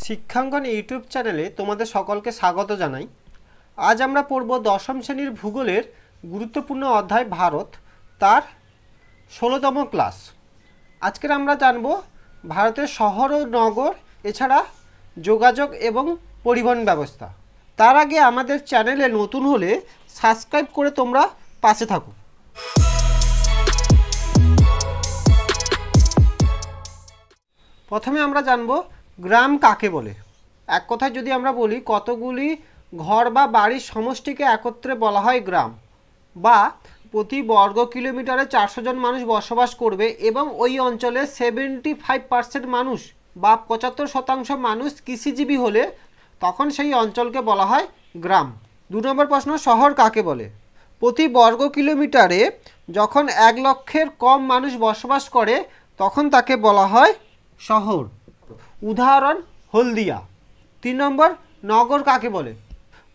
শিক্ষাঙ্গন YouTube চ্যানেলে তোমাদের সকলকে স্বাগত জানাই। আজ আমরা পড়ব দশম শ্রেণীর ভূগোলের গুরুত্বপূর্ণ অধ্যায় ভারত, তার ১৬তম ক্লাস। আজকের আমরা জানব ভারতের শহর ও নগর, এছাড়া যোগাযোগ এবং পরিবহন ব্যবস্থা। তার আগে আমাদের চ্যানেলে নতুন হলে সাবস্ক্রাইব করে তোমরা পাশে থাকো। প্রথমে আমরা জানব গ্রাম কাকে বলে। এক কথায় যদি আমরা বলি, কতগুলি ঘর বা বাড়ির সমষ্টিকে একত্রে বলা হয় গ্রাম, বা প্রতি বর্গ কিলোমিটারে 400 জন মানুষ বসবাস করবে এবং ওই অঞ্চলে 75% মানুষ বা 75% মানুষ কৃষিজীবী হলে তখন সেই অঞ্চলকে বলা হয় গ্রাম। 2 নম্বর প্রশ্ন, শহর কাকে বলে? প্রতি বর্গ কিলোমিটারে যখন 1 লক্ষের কম মানুষ বসবাস করে তখন তাকে বলা হয় শহর। উদাহরণ হলদিয়া। 3 নম্বর, নগর কাকে বলে?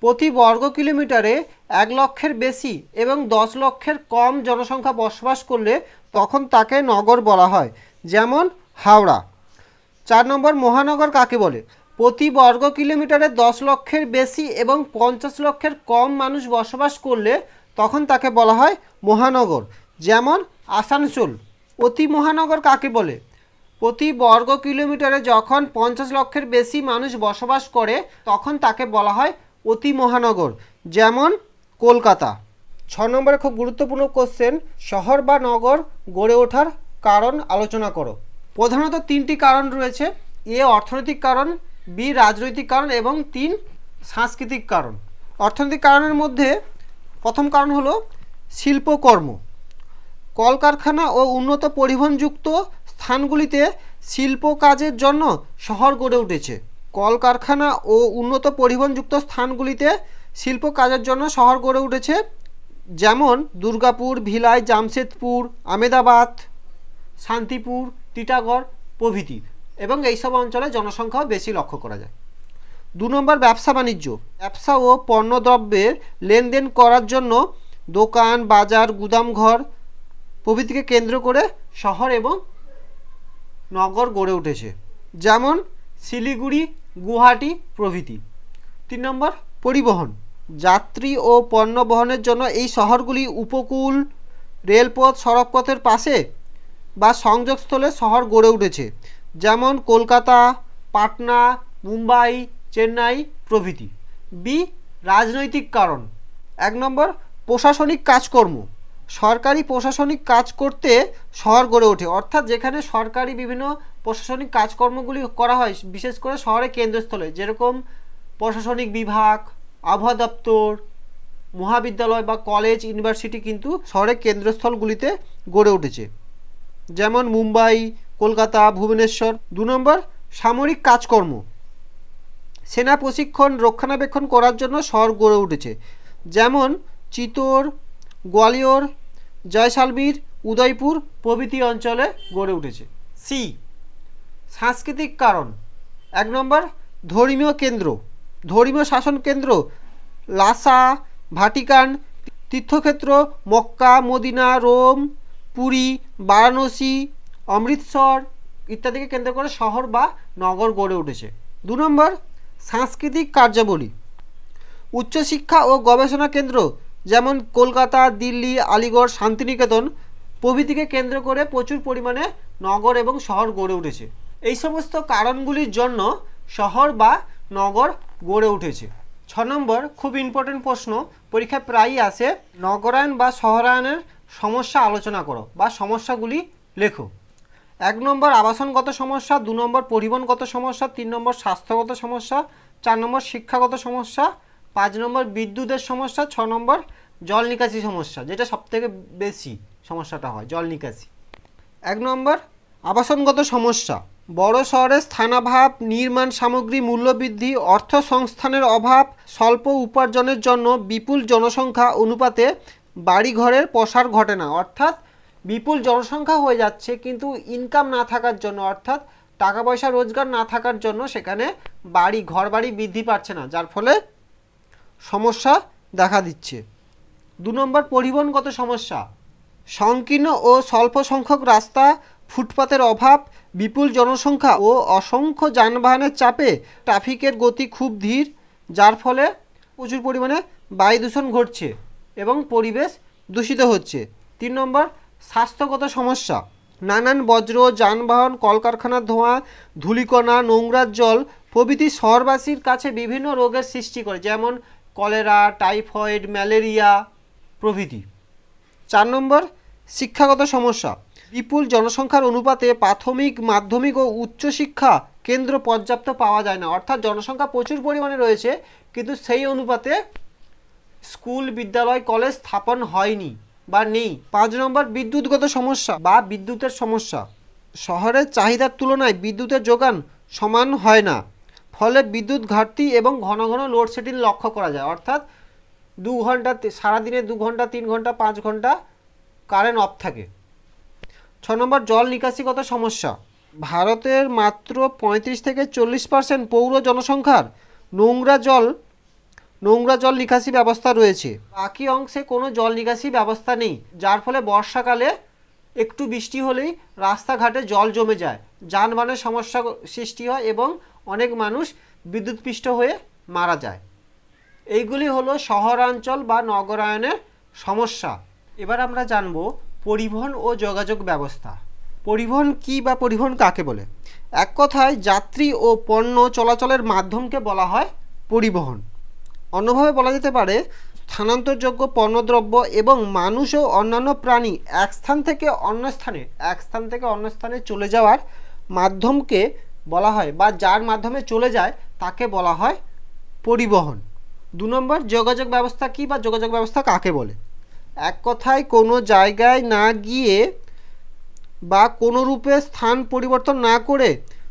প্রতি বর্গ কিলোমিটারে 1 লক্ষের বেশি এবং 10 লক্ষের কম জনসংখ্যা বসবাস করলে তখন তাকে নগর বলা হয়, যেমন হাওড়া। 4 নম্বর, মহানগর কাকে বলে? প্রতি বর্গ কিলোমিটারে 10 লক্ষের বেশি এবং 50 লক্ষের কম মানুষ বসবাস করলে তখন তাকে বলা হয় মহানগর, যেমন আসানসোল। অতি মহানগর কাকে বলে? প্রতি বর্গ কিলোমিটারে যখন 50 লক্ষের বেশি মানুষ বসবাস করে তখন তাকে বলা হয় অতি মহানগর, যেমন কলকাতা। 6 নম্বরে খুব গুরুত্বপূর্ণ কোশ্চেন, শহর বা নগর গড়ে ওঠার কারণ আলোচনা করো। প্রধানত 3টি কারণ রয়েছে। এ অর্থনৈতিক কারণ, বি রাজনৈতিক কারণ এবং 3 সাংস্কৃতিক কারণ। অর্থনৈতিক কারণের মধ্যে প্রথম কারণ হলো শিল্পকর্ম। কলকারখানা ও উন্নত পরিবহনযুক্ত স্থানগুলিতে শিল্প কাজের জন্য শহর গড়ে উঠেছে। কলকারখানা ও উন্নত পরিবহনযুক্ত স্থানগুলিতে শিল্প কাজের জন্য শহর গড়ে উঠেছে, যেমন দুর্গাপুর, ভিলাই, জামশেদপুর, আমেদাবাদ, শান্তিপুর, টিটাগড় প্রভৃতি, এবং এইসব অঞ্চলে জনসংখ্যাও বেশি লক্ষ্য করা যায়। 2 নম্বর, ব্যবসা বাণিজ্য। ব্যবসা ও পণ্যদ্রব্যের লেনদেন করার জন্য দোকান, বাজার, গুদামঘর প্রভৃতিকে কেন্দ্র করে শহর এবং নগর গড়ে উঠেছে, যেমন শিলিগুড়ি, গুয়াহাটি প্রভৃতি। 3 নম্বর, পরিবহন। যাত্রী ও পণ্য বহনের জন্য এই শহরগুলি উপকূল, রেলপথ, সড়কপথের পাশে বা সংযোগস্থলে শহর গড়ে উঠেছে, যেমন কলকাতা, পাটনা, মুম্বাই, চেন্নাই প্রভৃতি। বি রাজনৈতিক কারণ। 1 নম্বর, প্রশাসনিক কাজকর্ম। সরকারি প্রশাসনিক কাজ করতে শহর গড়ে ওঠে, অর্থাৎ যেখানে সরকারি বিভিন্ন প্রশাসনিক কাজকর্মগুলি করা হয়, বিশেষ করে শহরের কেন্দ্রস্থলে, যেরকম প্রশাসনিক বিভাগ, আবহাওয়া দপ্তর, মহাবিদ্যালয় বা কলেজ, ইউনিভার্সিটি কিন্তু শহরের কেন্দ্রস্থলগুলিতে গড়ে উঠেছে, যেমন মুম্বাই, কলকাতা, ভুবনেশ্বর। 2 নম্বর, সামরিক কাজকর্ম। সেনা প্রশিক্ষণ, রক্ষণাবেক্ষণ করার জন্য শহর গড়ে উঠেছে, যেমন চিতোর, গোয়ালিয়র, জয়সালমীর, উদয়পুর প্রভৃতি অঞ্চলে গড়ে উঠেছে। সি সাংস্কৃতিক কারণ। 1 নম্বর, ধর্মীয় কেন্দ্র। ধর্মীয় শাসন কেন্দ্র লাসা, ভাটিকান, তীর্থক্ষেত্র Mecca, Medina, Rome, Puri, Varanasi, Amritsar ইত্যাদিকে কেন্দ্র করে শহর বা নগর গড়ে উঠেছে। 2 নম্বর, সাংস্কৃতিক কার্যাবলী। উচ্চশিক্ষা ও গবেষণা কেন্দ্র, যেমন কলকাতা, দিল্লি, আলিগড়, শান্তিনিকেতন প্রভৃতিকে কেন্দ্র করে প্রচুর পরিমাণে নগর এবং শহর গড়ে উঠেছে। এই সমস্ত কারণগুলির জন্য শহর বা নগর গড়ে উঠেছে। 6 নম্বর, খুব ইম্পর্টেন্ট প্রশ্ন, পরীক্ষায় প্রায়ই আসে, নগরায়ন বা শহরায়নের সমস্যা আলোচনা করো বা সমস্যাগুলি লেখো। 1 নম্বর, আবাসনগত সমস্যা। 2 নম্বর, পরিবহনগত সমস্যা। 3 নম্বর, স্বাস্থ্যগত সমস্যা। 4 নম্বর, শিক্ষাগত সমস্যা। 5 নম্বর, বিদ্যুতের সমস্যা। 6 নম্বর, জল নিকাশি সমস্যা, যেটা সবথেকে বেশি সমস্যাটা হয়, জল নিকাশি। 1 নম্বর, আবাসনগত সমস্যা। বড় শহরের স্থানাভাব, নির্মাণ সামগ্রী মূল্যবৃদ্ধি, অর্থ সংস্থানের অভাব, স্বল্প উপার্জনের জন্য বিপুল জনসংখ্যা অনুপাতে বাড়িঘরের প্রসার ঘটে না, অর্থাৎ বিপুল জনসংখ্যা হয়ে যাচ্ছে কিন্তু ইনকাম না থাকার জন্য, অর্থাৎ টাকা পয়সা রোজগার না থাকার জন্য সেখানে ঘর বাড়ি বৃদ্ধি পাচ্ছে না, যার ফলে সমস্যা দেখা দিচ্ছে। 2 নম্বর, পরিবহনগত সমস্যা। সংকীর্ণ ও স্বল্প সংখ্যক রাস্তা, ফুটপাতের অভাব, বিপুল জনসংখ্যা ও অসংখ্য যানবাহনের চাপে ট্রাফিকের গতি খুব ধীর, যার ফলে প্রচুর পরিমাণে বায়ু দূষণ ঘটছে এবং পরিবেশ দূষিত হচ্ছে। 3 নম্বর স্বাস্থ্যগত সমস্যা, নানান বজ্র, যানবাহন, কলকারখানার ধোঁয়া, ধূলিকণা, নোংরা জল প্রভৃতি শহরবাসীর কাছে বিভিন্ন রোগের সৃষ্টি করে, যেমন কলেরা, টাইফয়েড, ম্যালেরিয়া প্রভৃতি। 4 নম্বর শিক্ষাগত সমস্যা, বিপুল জনসংখ্যার অনুপাতে প্রাথমিক, মাধ্যমিক ও উচ্চশিক্ষা কেন্দ্র পর্যাপ্ত পাওয়া যায় না। অর্থাৎ জনসংখ্যা প্রচুর পরিমাণে রয়েছে, কিন্তু সেই অনুপাতে স্কুল, বিদ্যালয়, কলেজ স্থাপন হয়নি বা নেই। 5 নম্বর বিদ্যুৎগত সমস্যা বা বিদ্যুতের সমস্যা, শহরের চাহিদার তুলনায় বিদ্যুতের যোগান সমান হয় না, ফলে বিদ্যুৎ ঘাটতি এবং ঘন ঘন লোডশেডিং লক্ষ্য করা যায়। অর্থাৎ 2 ঘন্টা, সারাদিনে 2 ঘন্টা, 3 ঘন্টা, 5 ঘন্টা কারেন্ট অফ থাকে। 6 নম্বর জল নিকাশিগত সমস্যা, ভারতের মাত্র 35 থেকে 40% পৌর জনসংখ্যার নোংরা জল নিকাশি ব্যবস্থা রয়েছে, বাকি অংশে কোনো জল নিকাশি ব্যবস্থা নেই, যার ফলে বর্ষাকালে একটু বৃষ্টি হলেই রাস্তাঘাটে জল জমে যায়, যানবাহনের সমস্যা সৃষ্টি হয় এবং অনেক মানুষ বিদ্যুৎপৃষ্ট হয়ে মারা যায়। এইগুলি হলো শহরাঞ্চল বা নগরায়নের সমস্যা। এবার আমরা জানব পরিবহন ও যোগাযোগ ব্যবস্থা। পরিবহন কি বা পরিবহন কাকে বলে? এক কথায় যাত্রী ও পণ্য চলাচলের মাধ্যমকে বলা হয় পরিবহন। অন্যভাবে বলা যেতে পারে স্থানান্তরযোগ্য পণ্যদ্রব্য এবং মানুষ ও অন্যান্য প্রাণী এক স্থান থেকে অন্য স্থানে চলে যাওয়ার মাধ্যমকে বলা হয়, বা যার মাধ্যমে চলে যায় তাকে বলা হয় পরিবহন। 2 নম্বর যোগাযোগ ব্যবস্থা কি বা যোগাযোগ ব্যবস্থা কাকে বলে? এক কথায় কোনো জায়গায় না গিয়ে বা কোনো রূপে স্থান পরিবর্তন না করে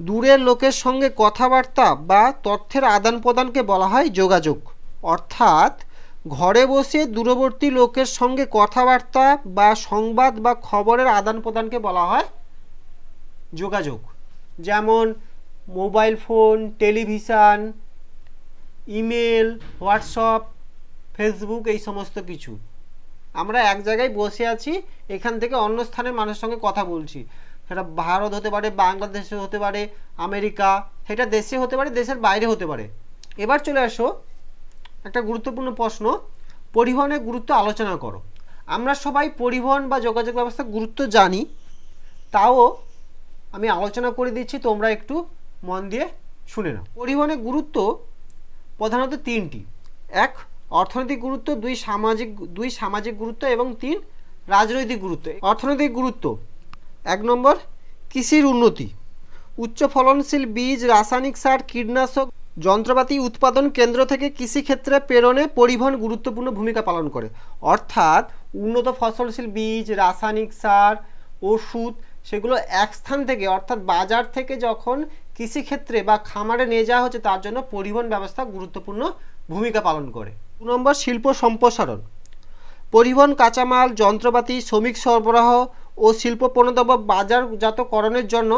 দূরের লোকের সঙ্গে কথাবার্তা বা তথ্যের আদান প্রদানকে বলা হয় যোগাযোগ। অর্থাৎ ঘরে বসে দূরবর্তী লোকের সঙ্গে কথাবার্তা বা সংবাদ বা খবরের আদান প্রদানকে বলা হয় যোগাযোগ। যেমন mobile phone, television, email, WhatsApp, Facebook, এই সমস্ত কিছু। আমরা এক জায়গায় বসে আছি, এখান থেকে অন্য স্থানের মানুষের সঙ্গে কথা বলছি, সেটা ভারত হতে পারে, বাংলাদেশে হতে পারে, আমেরিকা, সেটা দেশে হতে পারে, দেশের বাইরে হতে পারে। এবার চলে আসো একটা গুরুত্বপূর্ণ প্রশ্ন, পরিবহনের গুরুত্ব আলোচনা করো। আমরা সবাই পরিবহন বা যোগাযোগ ব্যবস্থার গুরুত্ব জানি, তাও আমি আলোচনা করে দিচ্ছি, তোমরা একটু মন দিয়ে শুনে নাও। পরিবহনের গুরুত্ব প্রধানত 3টি। 1 অর্থনৈতিক গুরুত্ব, 2 সামাজিক গুরুত্ব এবং 3 রাজনৈতিক গুরুত্ব। অর্থনৈতিক গুরুত্ব, 1 নম্বর কৃষির উন্নতি, উচ্চ ফলনশীল বীজ, রাসায়নিক সার, কীটনাশক, যন্ত্রপাতি উৎপাদন কেন্দ্র থেকে কৃষিক্ষেত্রে প্রেরণে পরিবহন গুরুত্বপূর্ণ ভূমিকা পালন করে। অর্থাৎ উন্নত ফসলশীল বীজ, রাসায়নিক সার, ওষুধ সেগুলো এক স্থান থেকে অর্থাৎ বাজার থেকে যখন কৃষিক্ষেত্রে বা খামারে নিয়ে যাওয়া হচ্ছে, তার জন্য পরিবহন ব্যবস্থা গুরুত্বপূর্ণ ভূমিকা পালন করে। 2 নম্বর শিল্প সম্প্রসারণ, পরিবহন, কাঁচামাল, যন্ত্রপাতি, শ্রমিক সরবরাহ ও শিল্প পণ্যদ্রব্য বাজারজাতকরণের জন্য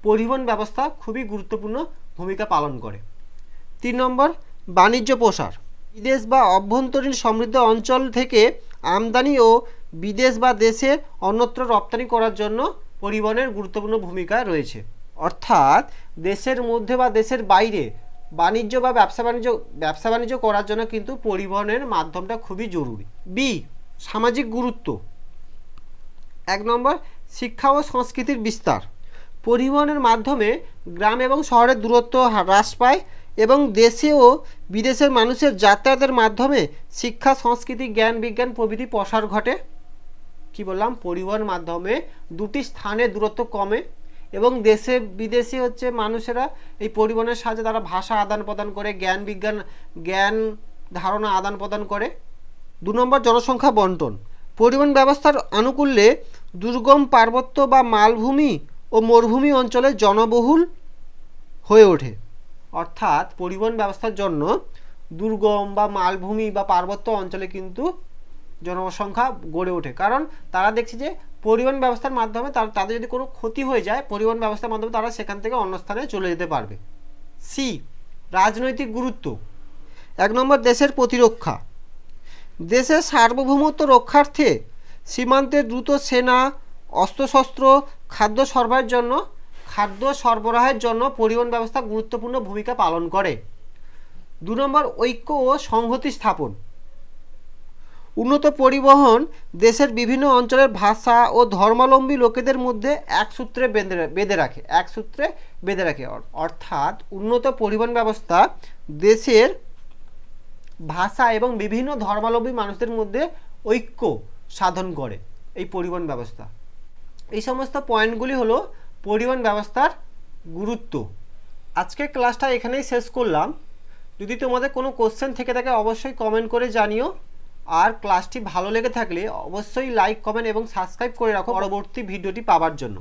পরিবহন ব্যবস্থা খুবই গুরুত্বপূর্ণ ভূমিকা পালন করে। 3 নম্বর বাণিজ্য প্রসার, বিদেশ বা অভ্যন্তরীণ সমৃদ্ধ অঞ্চল থেকে আমদানি ও বিদেশ বা দেশে অন্যত্র রপ্তানি করার জন্য পরিবহনের গুরুত্বপূর্ণ ভূমিকা রয়েছে। অর্থাৎ দেশের মধ্যে বা দেশের বাইরে বাণিজ্য বা ব্যবসা বাণিজ্য করার জন্য কিন্তু পরিবহনের মাধ্যমটা খুবই জরুরি। বি সামাজিক গুরুত্ব, 1 নম্বর শিক্ষা ও সংস্কৃতির বিস্তার, পরিবহনের মাধ্যমে গ্রাম এবং শহরের দূরত্ব হ্রাস পায় এবং দেশে ও বিদেশের মানুষের যাতায়াতের মাধ্যমে শিক্ষা, সংস্কৃতি, জ্ঞান, বিজ্ঞান প্রভৃতি প্রসার ঘটে। কি বললাম? পরিবহন মাধ্যমে 2টি স্থানের দূরত্ব কমে এবং দেশে বিদেশে মানুষেরা এই পরিবহনের সাহায্যে তারা ভাষা আদান প্রদান করে, জ্ঞান ধারণা আদান প্রদান করে। 2 নম্বর জনসংখ্যা বন্টন, পরিবহন ব্যবস্থার আনুকূল্যে দুর্গম পার্বত্য বা মালভূমি ও মরুভূমি অঞ্চলে জনবহুল হয়ে ওঠে। অর্থাৎ পরিবহন ব্যবস্থার জন্য দুর্গম বা মালভূমি বা পার্বত্য অঞ্চলে কিন্তু জনসংখ্যা গড়ে ওঠে, কারণ তারা দেখছে যে পরিবহন ব্যবস্থার মাধ্যমে তাদের যদি কোনো ক্ষতি হয়ে যায়, পরিবহন ব্যবস্থার মাধ্যমে তারা সেখান থেকে অন্য স্থানে চলে যেতে পারবে। সি রাজনৈতিক গুরুত্ব, 1 নম্বর দেশের প্রতিরক্ষা, দেশের সার্বভৌমত্ব রক্ষার্থে সীমান্তে দ্রুত সেনা, অস্ত্রশস্ত্র, খাদ্য সরবরাহের জন্য খাদ্য সরবরাহের জন্য পরিবহন ব্যবস্থা গুরুত্বপূর্ণ ভূমিকা পালন করে। 2 নম্বর ঐক্য ও সংহতি স্থাপন। উন্নত পরিবহন দেশের বিভিন্ন অঞ্চলের ভাষা ও ধর্মাবলম্বী লোকেদের মধ্যে এক সূত্রে বেঁধে রাখে। অর্থাৎ উন্নত পরিবহন ব্যবস্থা দেশের ভাষা এবং বিভিন্ন ধর্মাবলম্বী মানুষদের মধ্যে ঐক্য সাধন করে এই পরিবহন ব্যবস্থা। এই সমস্ত পয়েন্টগুলি হলো পরিবহন ব্যবস্থার গুরুত্ব। আজকের ক্লাসটা এখানেই শেষ করলাম। যদি তোমাদের কোনো কোশ্চেন থেকে থাকে অবশ্যই কমেন্ট করে জানিও। আর ক্লাসটি ভালো লেগে থাকলে অবশ্যই লাইক, কমেন্ট এবং সাবস্ক্রাইব করে রাখো পরবর্তী ভিডিওটি পাওয়ার জন্য।